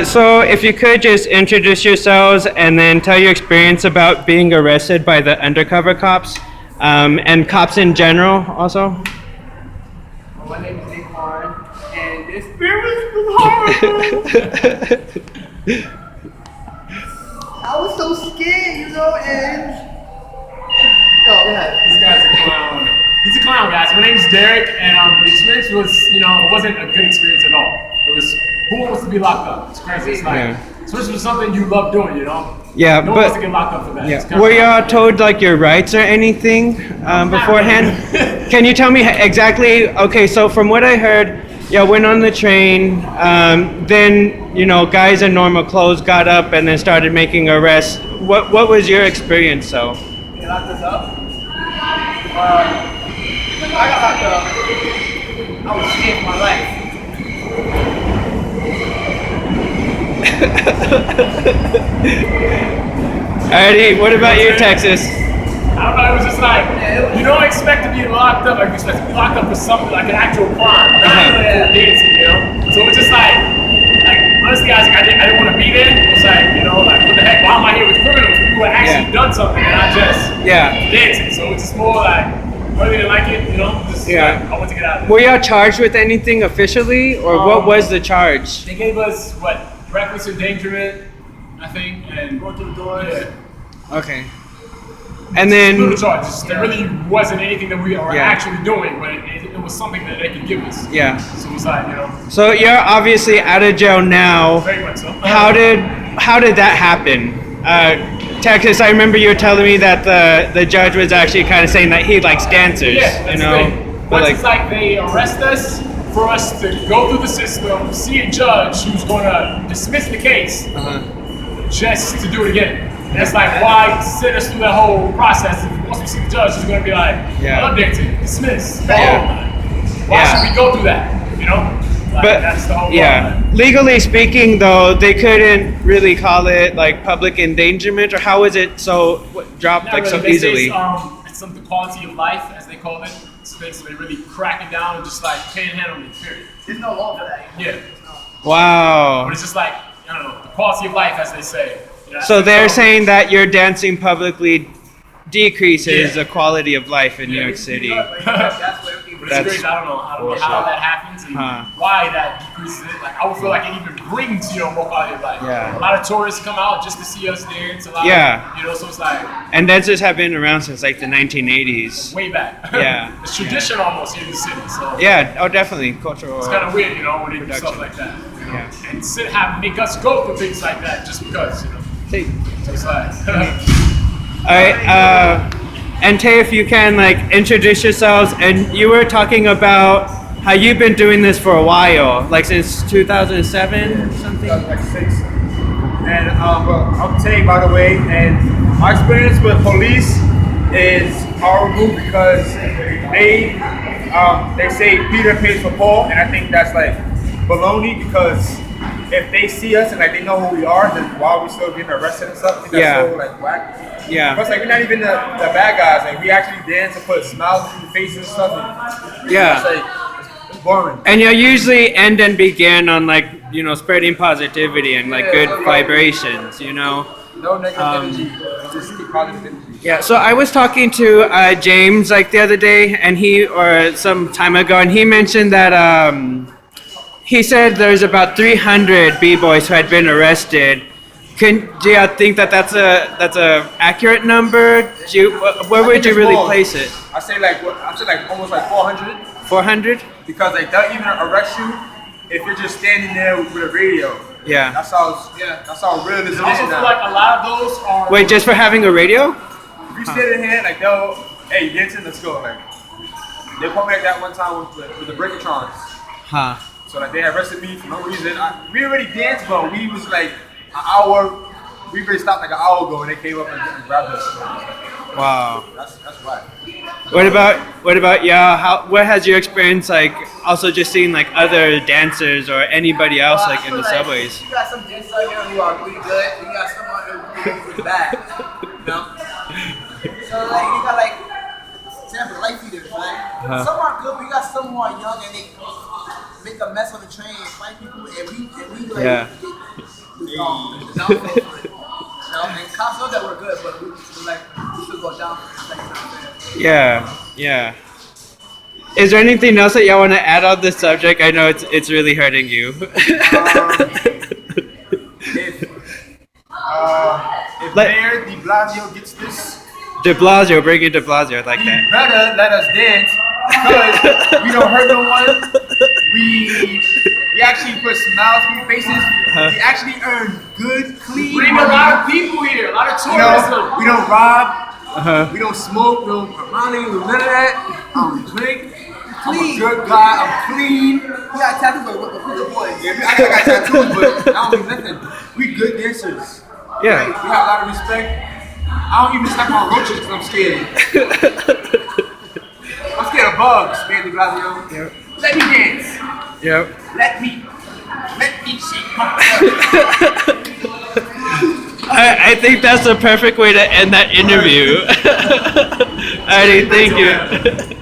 So if you could just introduce yourselves and then tell your experience about being arrested by the undercover cops, and cops in general also. My name is Nick Warren, and the experience was horrible. I was so scared, and This guy's a clown. He's a clown, guys. My name's Derek, and the experience was, it wasn't a good experience at all. It was, who wants to be locked up? It's crazy. It's like, especially for something you love doing, Yeah, no one wants to get locked up for that. Yeah. Were y'all told like your rights or anything beforehand? Can you tell me exactly? Okay, so from what I heard, y'all went on the train, then guys in normal clothes got up and then started making arrests. What was your experience? So. They locked us up. I got locked up. I was scared for my life. Alrighty, what about you, Texas? I don't know, it was just like, you don't expect to be locked up, like you expect to be locked up for something like an actual crime, not dancing, So it's just like honestly guys, I didn't want to be there. It was like, what the heck, why am I here with criminals? People have actually done something and not just dancing. So it's just more like, I really didn't like it, just I want to get out of there. Were y'all charged with anything officially, or what was the charge? They gave us, reckless endangerment, I think, and Going through the doors. Yeah. Okay. And then little charges. There really wasn't anything that we were actually doing, but it was something that they could give us. Yeah. So it was like, So you're obviously out of jail now. Very much so. How did that happen? Texas, I remember you were telling me that the judge was actually kind of saying that he likes dancers. Yeah, that's the thing. Once it's like they arrest us for us to go through the system, see a judge who's going to dismiss the case just to do it again. And it's like, why send us through that whole process if once we see the judge who's going to be like, I love dancing, dismiss, go home. Why should we go through that, But that's the whole problem. Legally speaking, though, they couldn't really call it like public endangerment, or how is it dropped so easily? It's the quality of life, as they call it. So basically really cracking down and just like can't handle it, period. There's no law for that. Yeah. Wow. But it's just like, I don't know, the quality of life, as they say. So they're saying that your dancing publicly decreases the quality of life in New York City. That's what But it's crazy. I don't know how that happens and why that decreases it. Like, I would feel like it even brings, more quality of life. Yeah. A lot of tourists come out just to see us dance. A lot of, so it's like. And dancers have been around since like the 1980s. Way back. Yeah. It's tradition almost here in the city. So. Yeah, oh definitely, cultural. It's kind of weird, when they do stuff like that. And make us go through things like that just because, So it's like. All right, and Tay, if you can, introduce yourselves. And you were talking about how you've been doing this for a while, since 2007 or something? 2006. And I'm Tay, by the way, and my experience with police is horrible because they say Peter pays for Paul, and I think that's baloney because if they see us and they know who we are, then why are we still getting arrested and stuff? I think that's so whack. Yeah. Plus, we're not even the bad guys. We actually dance and put smiles on the faces and stuff. And it's boring. And you usually end and begin on spreading positivity and good vibrations. No negative energy. Just keep positive energy. Yeah. So I was talking to James the other day, and some time ago, and he mentioned that he said there's about 300 b-boys who had been arrested. Do you think that's a accurate number? Where would you really place it? I say almost 400. 400? Because they'll even arrest you if you're just standing there with a radio. Yeah. That's how real this is. I also feel like a lot of those are. Wait, just for having a radio? If you stand in here, hey, dancing, let's go. They called me that one time with the Breakatrons. Huh. So they arrested me for no reason. We already danced, but we was an hour. We already stopped an hour ago, and they came up and grabbed us. Wow. That's right. What about y'all? What has your experience also just seeing other dancers or anybody else in the subways? You got some dancers out here who are really good, and you got some out here who are really bad. So you got example, light feeders, right? Some are good, but you got some who are young and make a mess on the train, fight people, and we like Yeah. the downfall for it. You know, and cops know that we're good, but we like we still go down for it. Like, it's not fair. Yeah. Is there anything else that y'all want to add on this subject? I know it's really hurting you. If Let- Mayor De Blasio gets this, De Blasio, bring in De Blasio, I like he that. better let us dance because we don't hurt no one. We actually put smiles on our faces. We actually earn good, clean Bring a money. lot of people here, a lot of You know, tourism. we don't rob, Uh-huh. we don't smoke, we don't put money, we don't none of that. I don't drink. I'm a good guy. I'm clean. You got tattoos like what the boys. Yeah, I got tattoos, but I don't do nothing. We good dancers. Yeah. We have a lot of respect. I don't even step on roaches because I'm scared. I'm scared of bugs, Mayor De Blasio. Yep. Let me dance. Yep. Let me shake. I think that's the perfect way to end that interview. Alrighty, thank you.